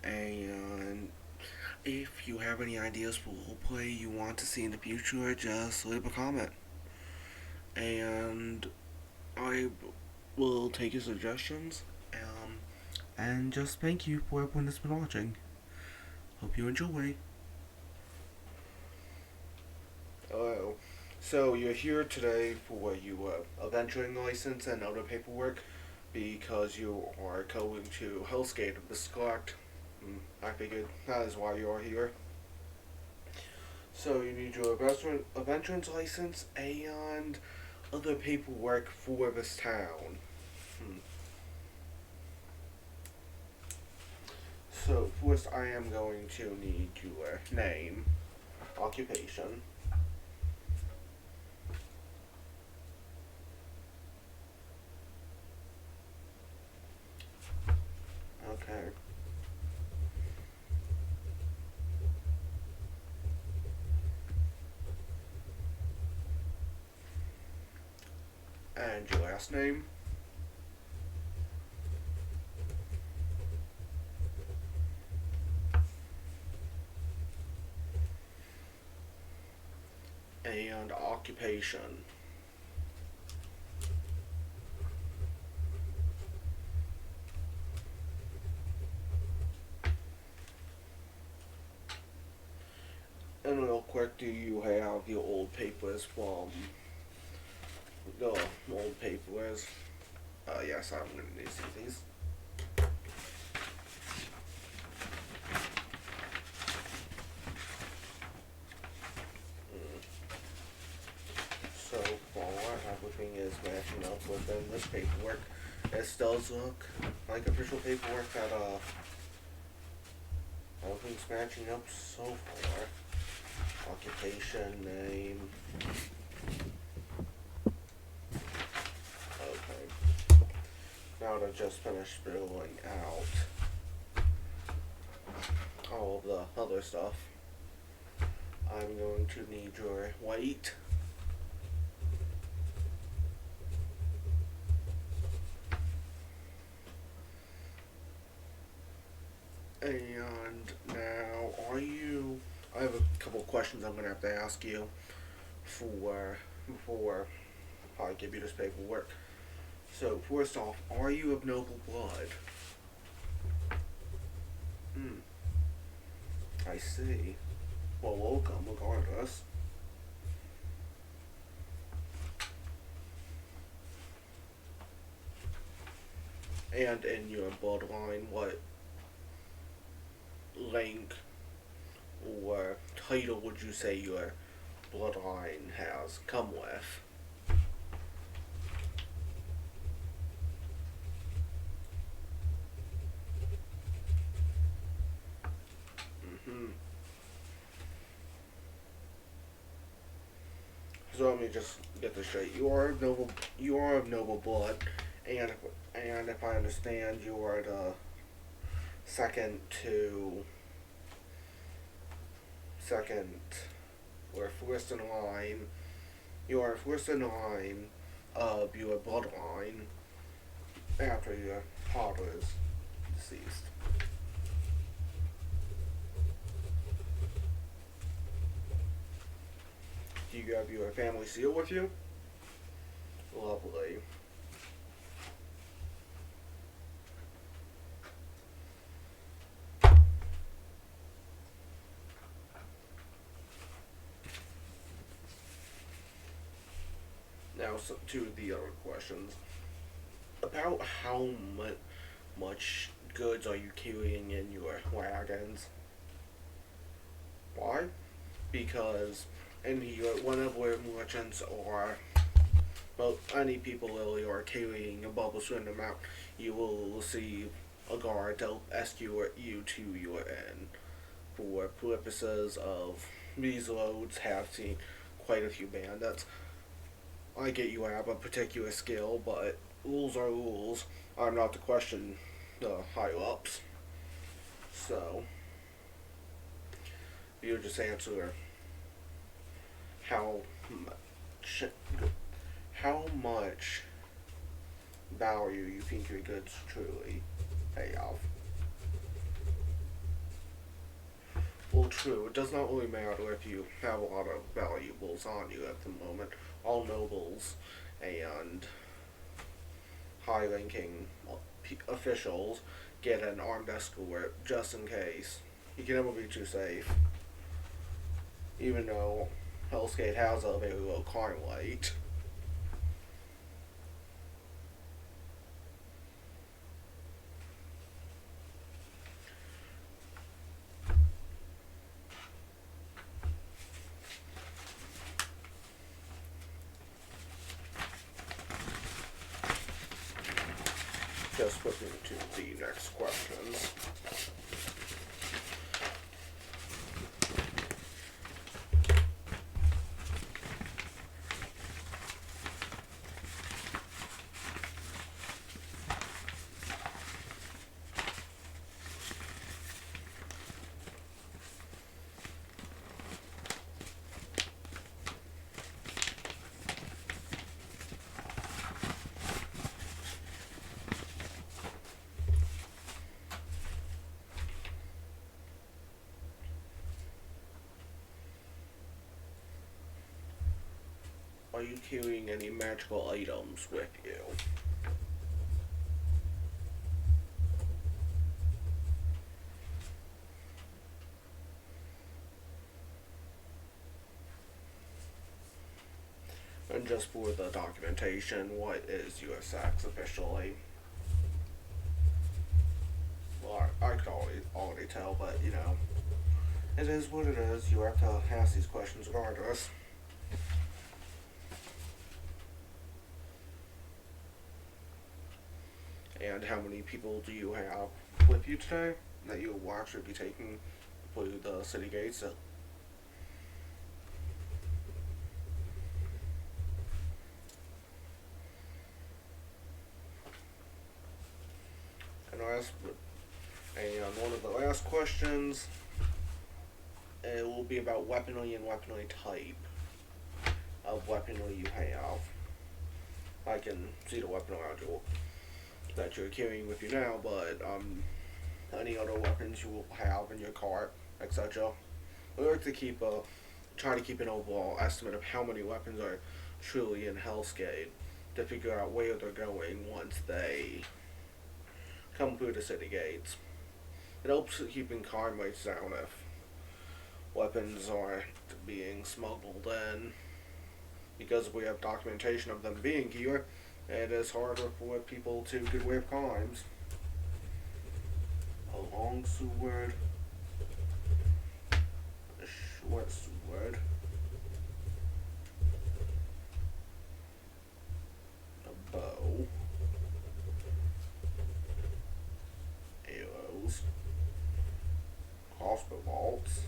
And if you have any ideas for roleplay you want to see in the future, just leave a comment. And I will take your suggestions. And just thank you for everyone that's been watching. Hope you enjoy. Hello. So you're here today for your adventuring license and other paperwork because you are going to hellskade. This is correct. I figured that is why you are here. So you need your veteran's license and other paperwork for this town. Hmm. So first I am going to need your name, occupation. Okay. And your last name. And occupation. And real quick, do you have your old papers from the old papers? Yes, I'm gonna need to see these. So far, everything is matching up within this paperwork. It does look like official paperwork that everything's matching up so far. Occupation, name. Okay. Now to just finish filling out all of the other stuff, I'm going to need your weight. And now, I have a couple of questions I'm going to have to ask you before I give you this paperwork. So, first off, are you of noble blood? Hmm, I see. Well, welcome, regardless. And in your bloodline, what rank or title would you say your bloodline has come with? Hmm. So let me just get this straight. You are of noble blood, and if I understand, you are the second to second or first in line. You are first in line of your bloodline after your father is deceased. Do you have your family seal with you? Lovely. Now, to the other questions. About how much goods are you carrying in your wagons? Why? Because whenever merchants or, well, any people really are carrying above a certain amount, you will receive a guard to escort you to your inn. For purposes of these loads, have seen quite a few bandits. I get you have a particular skill, but rules are rules. I'm not to question the higher ups. So, you just answer how much how much value you think your goods truly pay off. Well, true. It does not really matter if you have a lot of valuables on you at the moment. All nobles and high-ranking officials get an armed escort just in case. You can never be too safe. Even though hellskade has a very low crime rate. Just flipping to the next questions. Are you carrying any magical items with you? And just for the documentation, what is your sex officially? Well, I could already tell, but you know, it is what it is. You have to ask these questions regardless. And how many people do you have with you today that you will actually be taking through the city gates? And one of the last questions, it will be about weaponry and weaponry type of weaponry you have. I can see the weapon module that you're carrying with you now, but any other weapons you will have in your cart, etc. We like to try to keep an overall estimate of how many weapons are truly in hellskade to figure out where they're going once they come through the city gates. It helps keeping crime rates down if weapons are being smuggled in, because if we have documentation of them being here, it is harder for people to get away with crimes. A long sword, a short sword, a bow, arrows, crossbow bolts,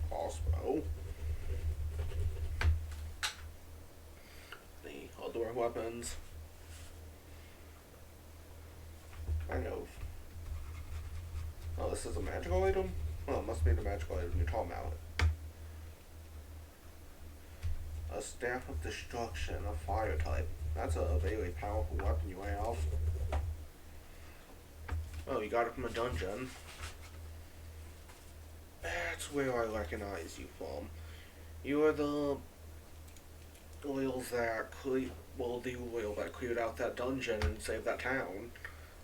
crossbow, the other weapons. Kind of. Oh, this is a magical item? Oh, it must be the magical item you're talking about. A staff of destruction, a fire type. That's a very powerful weapon you have. Oh, you got it from a dungeon. That's where I recognize you from. You are the oils that the oil that cleared out that dungeon and saved that town.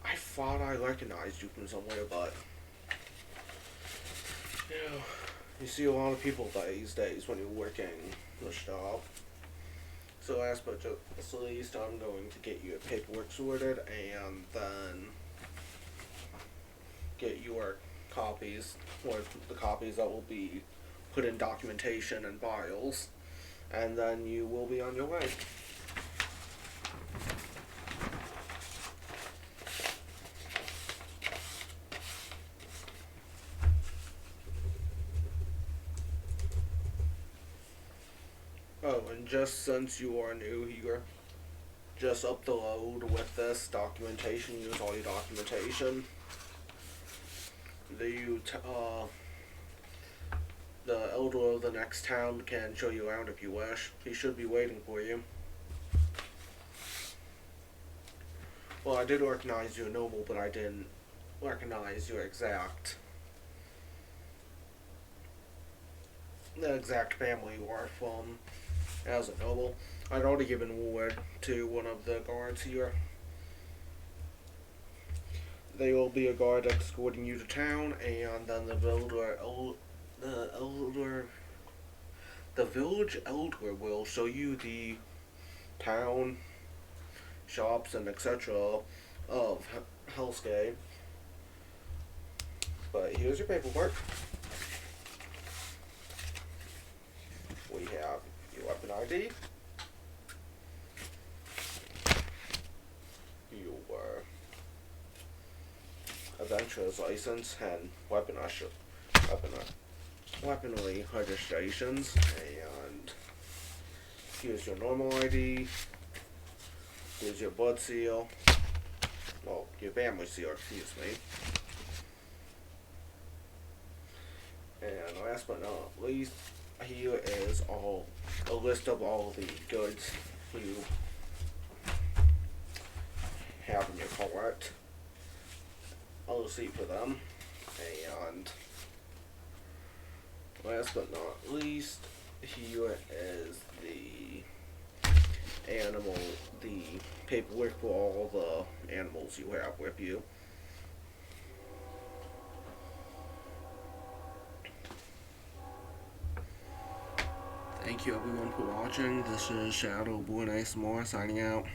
I thought I recognized you from somewhere, but you see a lot of people these days when you're working the job. So last but just least, I'm going to get your paperwork sorted and then get your copies, or the copies that will be put in documentation and files, and then you will be on your way. Oh, and just since you are new here, just up the road with this documentation, use all your documentation. The elder of the next town can show you around if you wish. He should be waiting for you. Well, I did recognize you, noble, but I didn't recognize your exact the exact family you are from as a noble. I'd already given word to one of the guards here. They will be a guard escorting you to town, and then the elder, the village elder will show you the town, shops, and etc. of hellskade. But here's your paperwork. We have your weapon ID, your adventurer's license, and weaponry registrations, and here's your normal ID, here's your blood seal, well, your family seal, excuse me. And last but not least, here is a list of all the goods you have in your cart, a receipt for them, and last but not least, here is the paperwork for all the animals you have with you. Thank you everyone for watching. This is Shadow Blue and ASMR signing out.